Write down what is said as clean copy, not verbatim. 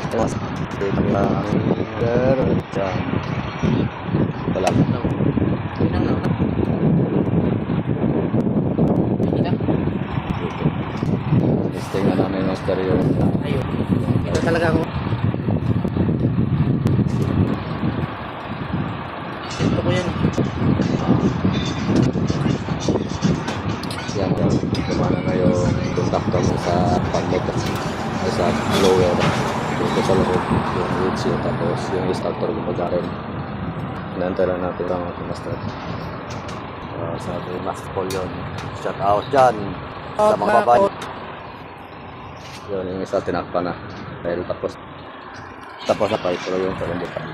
Mas hanger dyan. Wala pa. Testing na namin yung stereo. Ayun. Ito talaga ako. Ito ko yan. Yan, gumana na yung contactor sa pag-motor sa blower dito sa loob yung wheelchair, tapos yung starter gumagarin. Inantay lang natin ang ating master. Sa ating master call yun, shout out dyan sa mga babae. Yun, yung isa tinakpa na dahil tapos na pa ito yung palambutan.